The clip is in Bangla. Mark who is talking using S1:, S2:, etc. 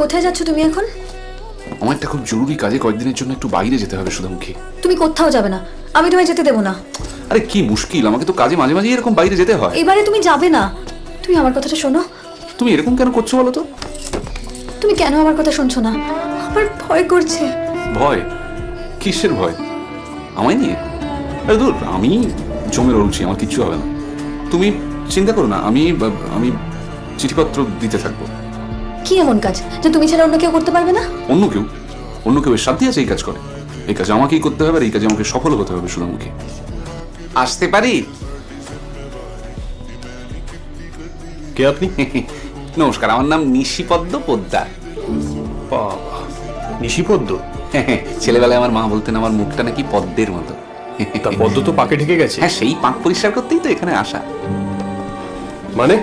S1: কোথায় যাচ্ছ তুমি এখন?
S2: আমার একটা খুব জরুরি কাজে কয়েকদিনের জন্য একটু বাইরে যেতে হবে সুধামুখী।
S1: তুমি কোথাও যাবে না, আমি তোমায় যেতে দেবো না।
S2: আরে কি মুশকিল, আমাকে তো কাজে মাঝে মাঝে এরকম বাইরে যেতে হয়।
S1: এবারে তুমি যাবে না। তুমি আমার কথাটা শোনো।
S2: তুমি এরকম কেন করছো বলো তো?
S1: তুমি কেন আমার কথা শুনছো না? আমার ভয় করছে।
S2: ভয়? কিসের ভয়? আমায় নিয়ে? আরে দূর, আমি জমে রয়েছি, আমার কিচ্ছু হবে না। তুমি চিন্তা করো না, আমি চিঠিপত্র দিতে থাকবো।
S1: কি এমন কাজ যে তুমি ছাড়া অন্য কেউ করতে পারবে না?
S2: অন্য কেউ এর সাথে আছে এই কাজ করে? এই কাজ আমাকেই করতে হবে, আর এই কাজে আমাকে সফল হতে হবে সুধামুখী। আসতে পারি?
S3: কে আপনি?
S2: নমস্কার, আমার নাম নিশিপদ্ম পোদ্দার।
S3: বাবা, নিশিপদ্ম?
S2: ছেলেবেলায় আমার মা বলতেন আমার মুখটা নাকি পদ্মের মতো।
S3: তা পদ্ম তো পাকে ঢেকে গেছে।
S2: হ্যাঁ, সেই পাক পরিষ্কার করতেই তো এখানে আসা।
S3: মানে